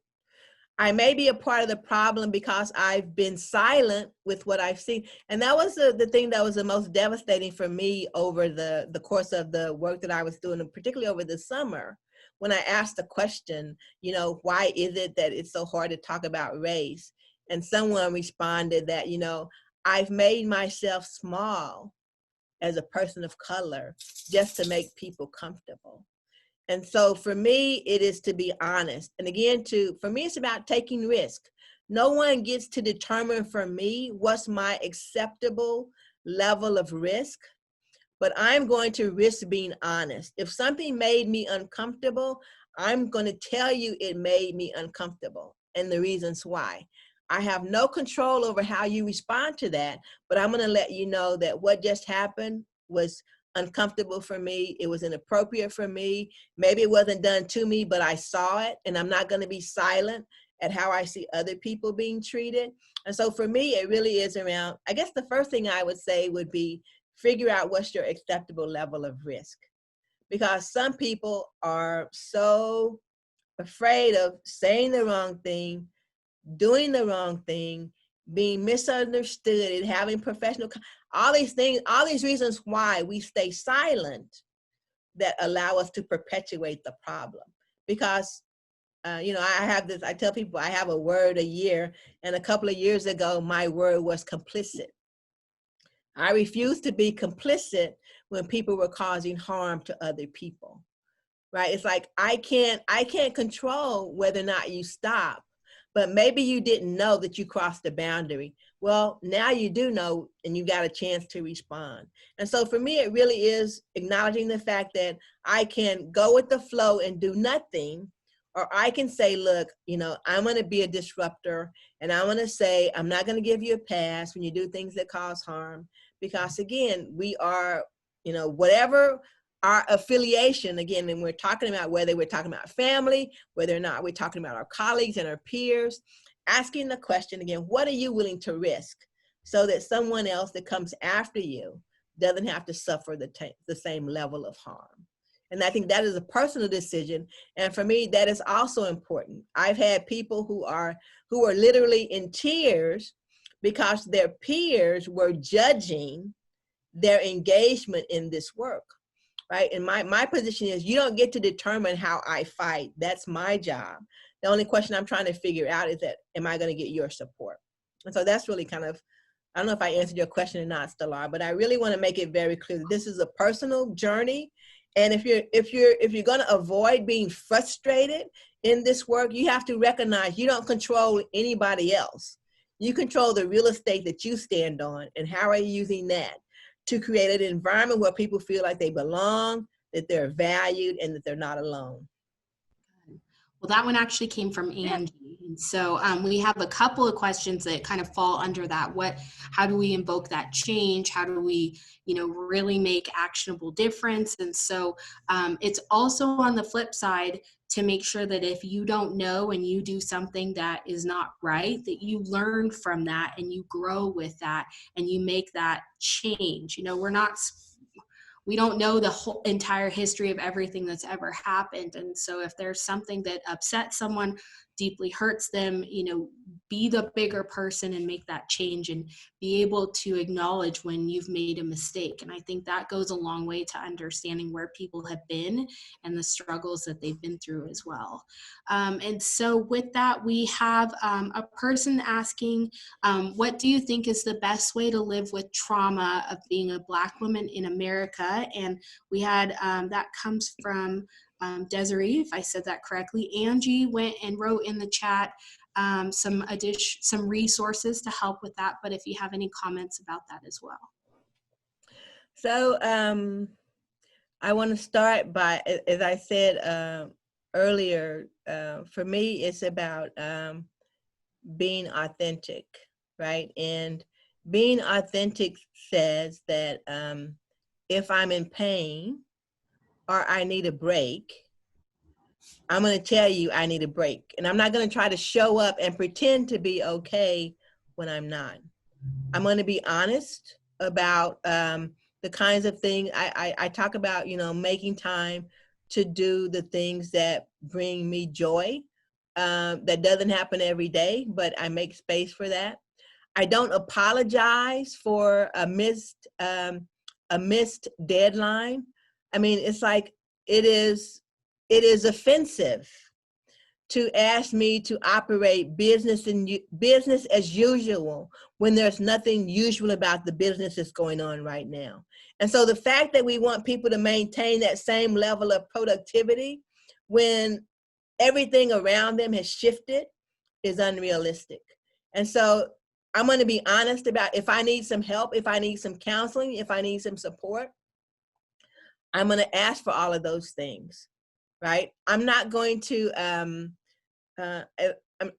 I may be a part of the problem because I've been silent with what I've seen. And that was the thing that was the most devastating for me over the course of the work that I was doing, and particularly over the summer, when I asked the question, why is it that it's so hard to talk about race? And someone responded that, I've made myself small as a person of color just to make people comfortable. And so for me, it is to be honest. And again, for me, it's about taking risk. No one gets to determine for me what's my acceptable level of risk, but I'm going to risk being honest. If something made me uncomfortable, I'm going to tell you it made me uncomfortable and the reasons why. I have no control over how you respond to that, but I'm going to let you know that what just happened was uncomfortable for me. It was inappropriate for me. Maybe it wasn't done to me, but I saw it, and I'm not going to be silent at how I see other people being treated. And so for me, it really is around, I guess the first thing I would say would be figure out what's your acceptable level of risk. Because some people are so afraid of saying the wrong thing, doing the wrong thing, being misunderstood, and having all these things, all these reasons why we stay silent that allow us to perpetuate the problem. Because, I tell people I have a word a year, and a couple of years ago, my word was complicit. I refused to be complicit when people were causing harm to other people, right? It's like, I can't control whether or not you stop, but maybe you didn't know that you crossed the boundary. well, now you do know, and you got a chance to respond. And so for me, it really is acknowledging the fact that I can go with the flow and do nothing, or I can say, look, you know, I'm going to be a disruptor, and I'm going to say, I'm not going to give you a pass when you do things that cause harm, because again, we are, you know, whatever our affiliation, again, and we're talking about whether we're talking about family, whether or not we're talking about our colleagues and our peers, asking the question again, what are you willing to risk so that someone else that comes after you doesn't have to suffer the same level of harm? And I think that is a personal decision. And for me, that is also important. I've had people who are literally in tears because their peers were judging their engagement in this work, right? And my position is, you don't get to determine how I fight. That's my job. The only question I'm trying to figure out is that, am I going to get your support? And so that's really kind of, I don't know if I answered your question or not, Stellar, but I really want to make it very clear that this is a personal journey. And if you're going to avoid being frustrated in this work, you have to recognize you don't control anybody else. You control the real estate that you stand on, and how are you using that to create an environment where people feel like they belong, that they're valued, and that they're not alone. Well, that one actually came from Angie. And so we have a couple of questions that kind of fall under that. How do we invoke that change? How do we, really make actionable difference? And so it's also on the flip side to make sure that if you don't know and you do something that is not right, that you learn from that and you grow with that and you make that change. We don't know the whole entire history of everything that's ever happened. And so if there's something that upsets someone, deeply hurts them, be the bigger person and make that change and be able to acknowledge when you've made a mistake. And I think that goes a long way to understanding where people have been and the struggles that they've been through as well. And so with that, we have a person asking, what do you think is the best way to live with trauma of being a Black woman in America? And we had, that comes from Desiree, if I said that correctly. Angie went and wrote in the chat some resources to help with that, but if you have any comments about that as well. So I want to start by, as I said earlier, for me, it's about being authentic, right? And being authentic says that if I'm in pain or I need a break, I'm going to tell you I need a break. And I'm not going to try to show up and pretend to be okay when I'm not. I'm going to be honest about the kinds of things I talk about, making time to do the things that bring me joy. That doesn't happen every day, but I make space for that. I don't apologize for a missed deadline. I mean, it's like, it is offensive to ask me to operate business as usual when there's nothing usual about the business that's going on right now. And so the fact that we want people to maintain that same level of productivity when everything around them has shifted is unrealistic. And so I'm going to be honest about, if I need some help, if I need some counseling, if I need some support, I'm going to ask for all of those things, right? I'm not going to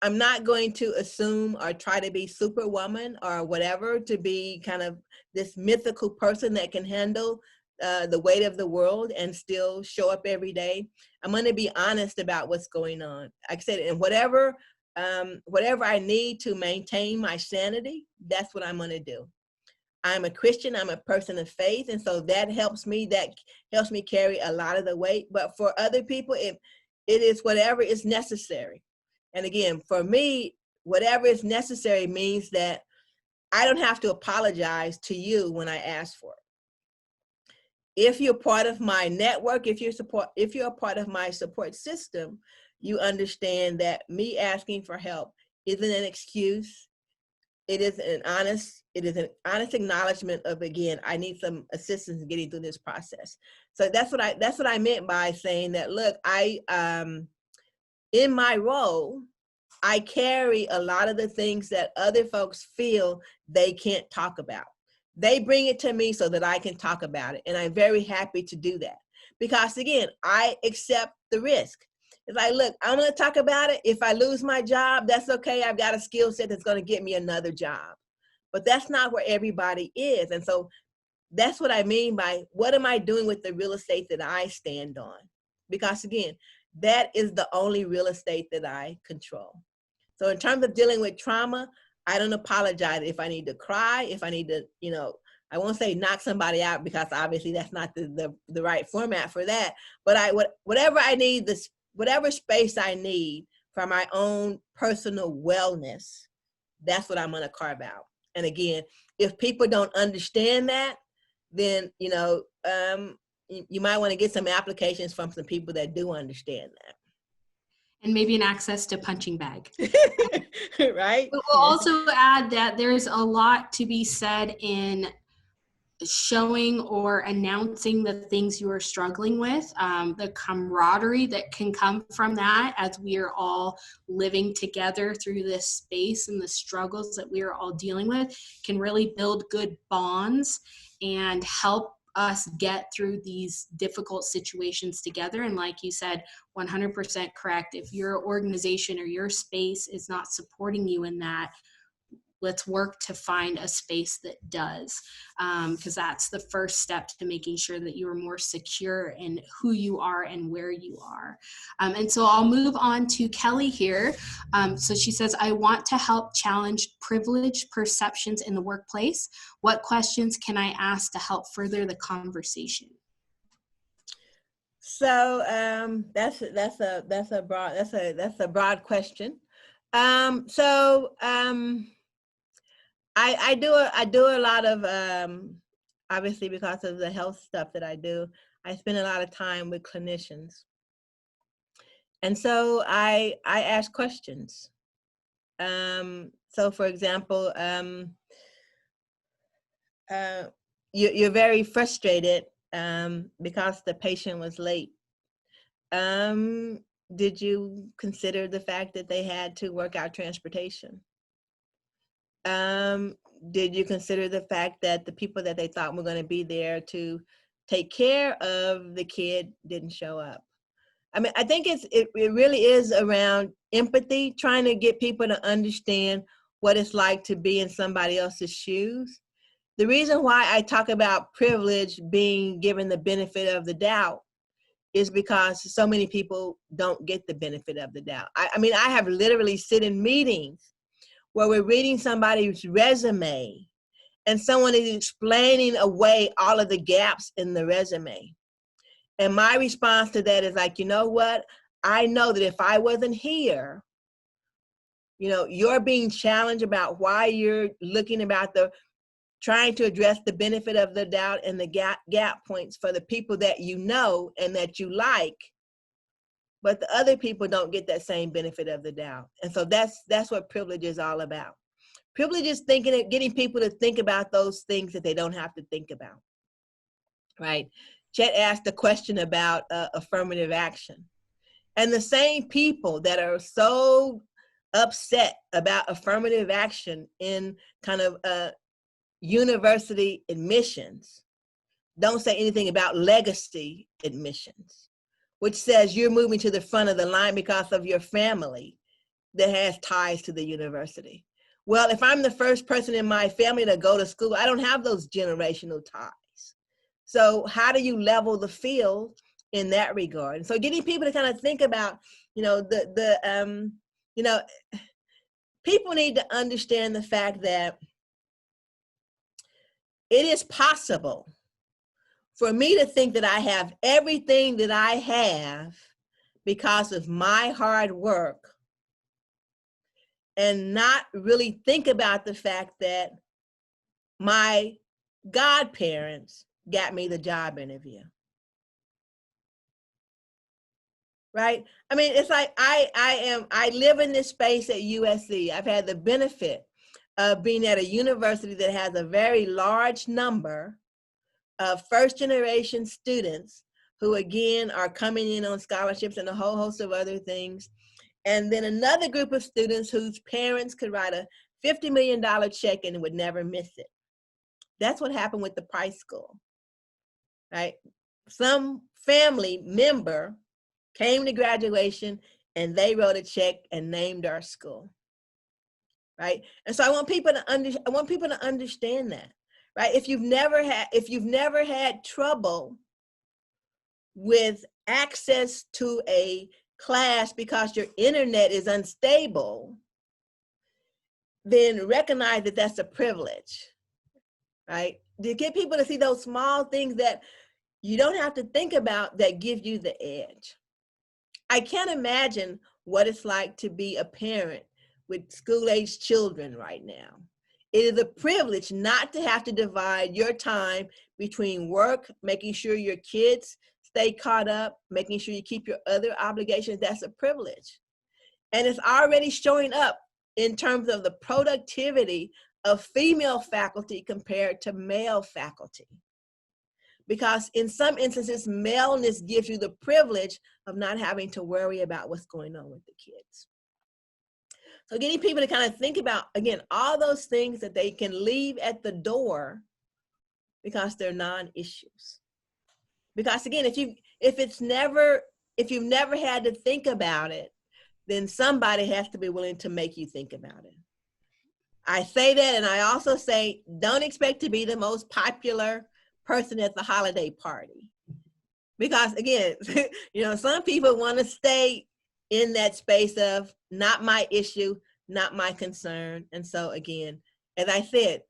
I'm not going to assume or try to be superwoman or whatever, to be kind of this mythical person that can handle the weight of the world and still show up every day. I'm going to be honest about what's going on. Like I said, and whatever I need to maintain my sanity, that's what I'm going to do. I'm a Christian, I'm a person of faith, and so that helps me carry a lot of the weight. But for other people, it is whatever is necessary. And again, for me, whatever is necessary means that I don't have to apologize to you when I ask for it. If you're part of my network, if you're a part of my support system, you understand that me asking for help isn't an excuse. It is an honest acknowledgement of, again, I need some assistance in getting through this process. So that's what I meant by saying that, look, I in my role, I carry a lot of the things that other folks feel they can't talk about. They bring it to me so that I can talk about it. And I'm very happy to do that. Because again, I accept the risk. It's like, look, I'm going to talk about it. If I lose my job, that's okay. I've got a skill set that's going to get me another job. But that's not where everybody is. And so that's what I mean by what am I doing with the real estate that I stand on? Because again, that is the only real estate that I control. So in terms of dealing with trauma, I don't apologize if I need to cry, if I need to, I won't say knock somebody out because obviously that's not the right format for that. But whatever I need, whatever space I need for my own personal wellness, that's what I'm going to carve out. And again, if people don't understand that, then, you might want to get some applications from some people that do understand that. And maybe an access to punching bag. Right? We'll also add that there's a lot to be said in showing or announcing the things you are struggling with, the camaraderie that can come from that as we are all living together through this space, and the struggles that we are all dealing with can really build good bonds and help us get through these difficult situations together. And like you said, 100% correct. If your organization or your space is not supporting you in that, let's work to find a space that does, because that's the first step to making sure that you are more secure in who you are and where you are. And so I'll move on to Kelly here. So she says, I want to help challenge privileged perceptions in the workplace. What questions can I ask to help further the conversation? So that's a broad question. I do a lot of, obviously because of the health stuff that I do, I spend a lot of time with clinicians. And so I ask questions. So for example, you're very frustrated because the patient was late. Did you consider the fact that they had to work out transportation? Did you consider the fact that the people that they thought were going to be there to take care of the kid didn't show up? I mean, I think it really is around empathy, trying to get people to understand what it's like to be in somebody else's shoes. The reason why I talk about privilege being given the benefit of the doubt is because so many people don't get the benefit of the doubt. I mean, I have literally sit in meetings where we're reading somebody's resume and someone is explaining away all of the gaps in the resume. And my response to that is like, you know what? I know that if I wasn't here, you're being challenged about why you're looking about trying to address the benefit of the doubt and the gap points for the people that you know and that you like, but the other people don't get that same benefit of the doubt. And so that's what privilege is all about. Privilege is getting people to think about those things that they don't have to think about, right? Chet asked a question about affirmative action. And the same people that are so upset about affirmative action in kind of university admissions don't say anything about legacy admissions, which says you're moving to the front of the line because of your family that has ties to the university. Well, if I'm the first person in my family to go to school, I don't have those generational ties. So how do you level the field in that regard? And so getting people to kind of think about, people need to understand the fact that it is possible for me to think that I have everything that I have because of my hard work and not really think about the fact that my godparents got me the job interview. Right? I mean, it's like I live in this space at USC. I've had the benefit of being at a university that has a very large number of first-generation students who, again, are coming in on scholarships and a whole host of other things. and then another group of students whose parents could write a $50 million check and would never miss it. That's what happened with the Price School, right? Some family member came to graduation and they wrote a check and named our school, right? And so I want people to understand that, right? If you've never had trouble with access to a class because your internet is unstable, then recognize that that's a privilege, right? To get people to see those small things that you don't have to think about that give you the edge. I can't imagine what it's like to be a parent with school-age children right now. It is a privilege not to have to divide your time between work, making sure your kids stay caught up, making sure you keep your other obligations. That's a privilege. And it's already showing up in terms of the productivity of female faculty compared to male faculty. Because in some instances, maleness gives you the privilege of not having to worry about what's going on with the kids. So getting people to kind of think about, again, all those things that they can leave at the door because they're non-issues. Because again, if you've never had to think about it, then somebody has to be willing to make you think about it. I say that, and I also say, don't expect to be the most popular person at the holiday party. Because again, some people want to stay in that space of not my issue, not my concern. And so again, as I said,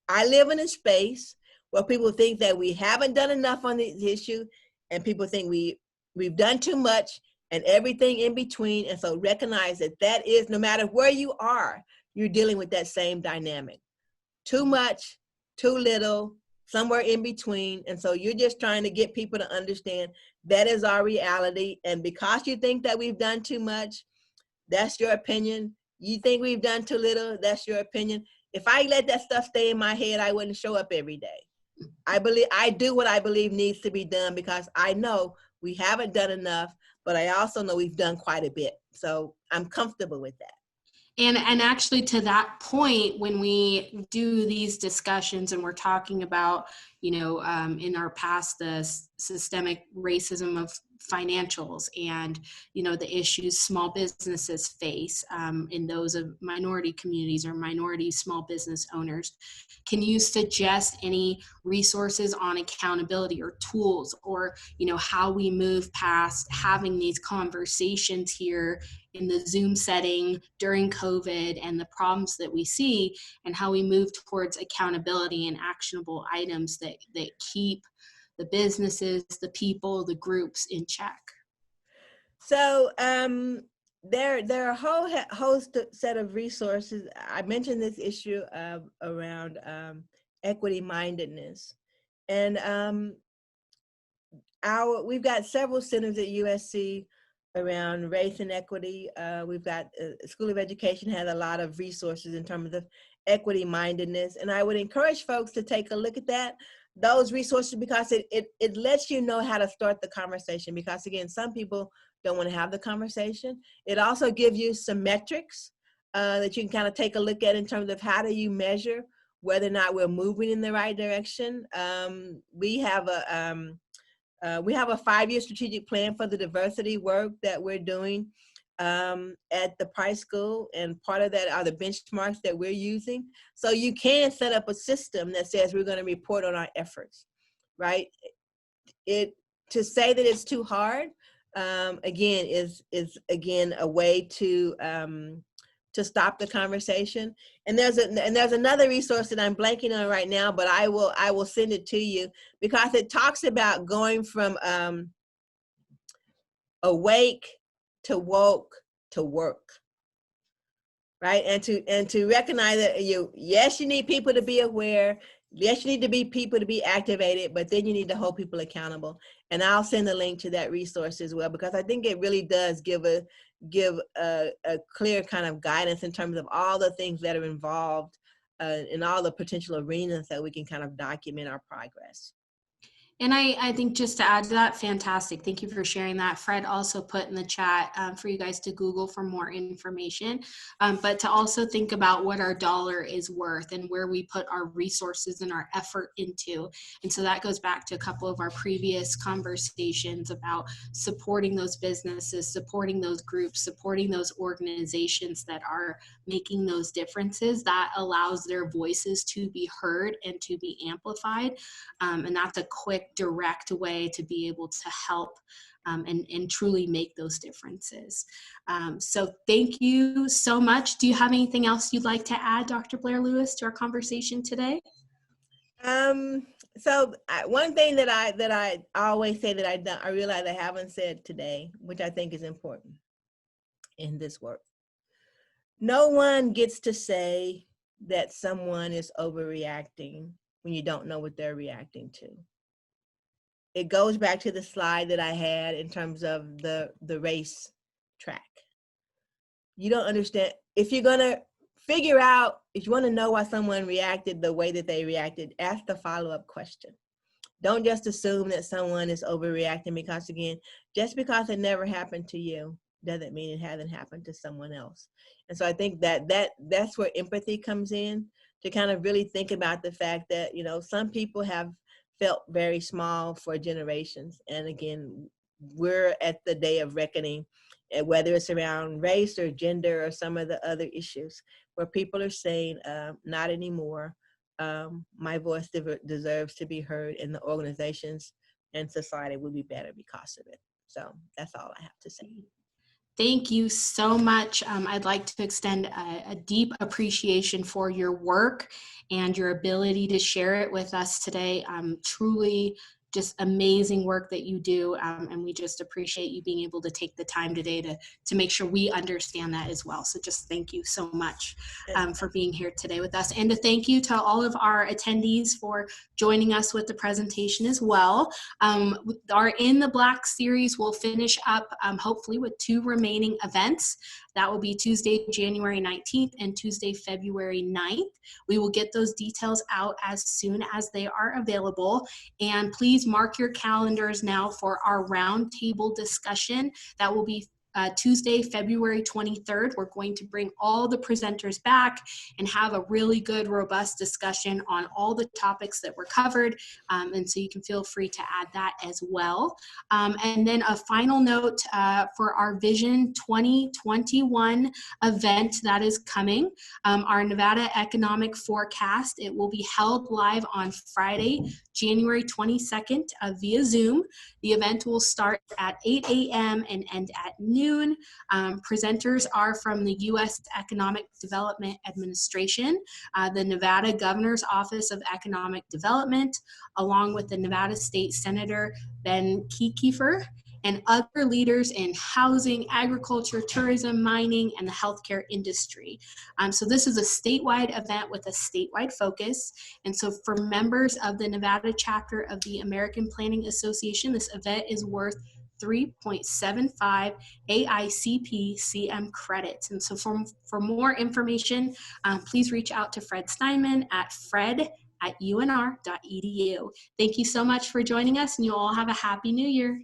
I live in a space where people think that we haven't done enough on this issue, and people think we've done too much and everything in between. And so recognize that is, no matter where you are, you're dealing with that same dynamic. Too much, too little, somewhere in between. And so you're just trying to get people to understand that is our reality. And because you think that we've done too much, that's your opinion. You think we've done too little, that's your opinion. If I let that stuff stay in my head, I wouldn't show up every day. I do what I believe needs to be done because I know we haven't done enough, but I also know we've done quite a bit. So I'm comfortable with that. And actually, to that point, when we do these discussions and we're talking about, in our past, the systemic racism of financials and, the issues small businesses face in those of minority communities or minority small business owners, can you suggest any resources on accountability or tools or, how we move past having these conversations here in the Zoom setting during COVID and the problems that we see, and how we move towards accountability and actionable items that keep the businesses, the people, the groups in check? So there are a whole host set of resources. I mentioned this issue around equity mindedness, and we've got several centers at USC around race and equity. We've got School of Education has a lot of resources in terms of equity mindedness, and I would encourage folks to take a look at those resources because it lets you know how to start the conversation. Because again, some people don't want to have the conversation. It also gives you some metrics that you can kind of take a look at in terms of how do you measure whether or not we're moving in the right direction. We have a 5-year strategic plan for the diversity work that we're doing at the Price School, and part of that are the benchmarks that we're using. So you can set up a system that says we're going to report on our efforts, right? To say that it's too hard, again, is again a way to stop the conversation. And there's another resource that I'm blanking on right now, but I will send it to you because it talks about going from awake to woke to work, right? And to recognize that yes, you need people to be aware. Yes, you need people to be activated, but then you need to hold people accountable. And I'll send a link to that resource as well, because I think it really does give a clear kind of guidance in terms of all the things that are involved in all the potential arenas that we can kind of document our progress. And I think just to add to that, fantastic. Thank you for sharing that. Fred also put in the chat for you guys to Google for more information, but to also think about what our dollar is worth and where we put our resources and our effort into. And so that goes back to a couple of our previous conversations about supporting those businesses, supporting those groups, supporting those organizations that are making those differences. That allows their voices to be heard and to be amplified. And that's a quick, direct way to be able to help and truly make those differences. So thank you so much. Do you have anything else you'd like to add, Dr. Blair Lewis, to our conversation today? One thing that I always say that I realize I haven't said today, which I think is important in this work. No one gets to say that someone is overreacting when you don't know what they're reacting to. It goes back to the slide that I had in terms of the race track. You don't understand. If you're gonna figure out, if you wanna know why someone reacted the way that they reacted, ask the follow-up question. Don't just assume that someone is overreacting, because again, just because it never happened to you doesn't mean it hasn't happened to someone else. And so I think that's where empathy comes in, to kind of really think about the fact that, you know, some people have felt very small for generations. And again, we're at the day of reckoning, whether it's around race or gender or some of the other issues, where people are saying, not anymore. My voice deserves to be heard, and the organizations and society will be better because of it. So that's all I have to say. Thank you so much. I'd like to extend a deep appreciation for your work and your ability to share it with us today. Truly just amazing work that you do, and we just appreciate you being able to take the time today to make sure we understand that as well. So just thank you so much for being here today with us, and to thank you to all of our attendees for joining us with the presentation as well. Our In the Black series will finish up hopefully with 2 remaining events. That will be Tuesday, January 19th and Tuesday, February 9th. We will get those details out as soon as they are available. And please mark your calendars now for our roundtable discussion. That will be Tuesday, February 23rd. We're going to bring all the presenters back and have a really good, robust discussion on all the topics that were covered. And so you can feel free to add that as well. And then a final note for our Vision 2021 event that is coming, our Nevada Economic Forecast. It will be held live on Friday, January 22nd via Zoom. The event will start at 8 a.m. and end at noon. Presenters are from the U.S. Economic Development Administration, the Nevada Governor's Office of Economic Development, along with the Nevada State Senator Ben Kiefer, and other leaders in housing, agriculture, tourism, mining, and the healthcare industry. So this is a statewide event with a statewide focus. And so for members of the Nevada chapter of the American Planning Association, this event is worth 3.75 AICP CM credits. And so for more information, please reach out to Fred Steinman at fred@unr.edu. Thank you so much for joining us, and you all have a happy new year.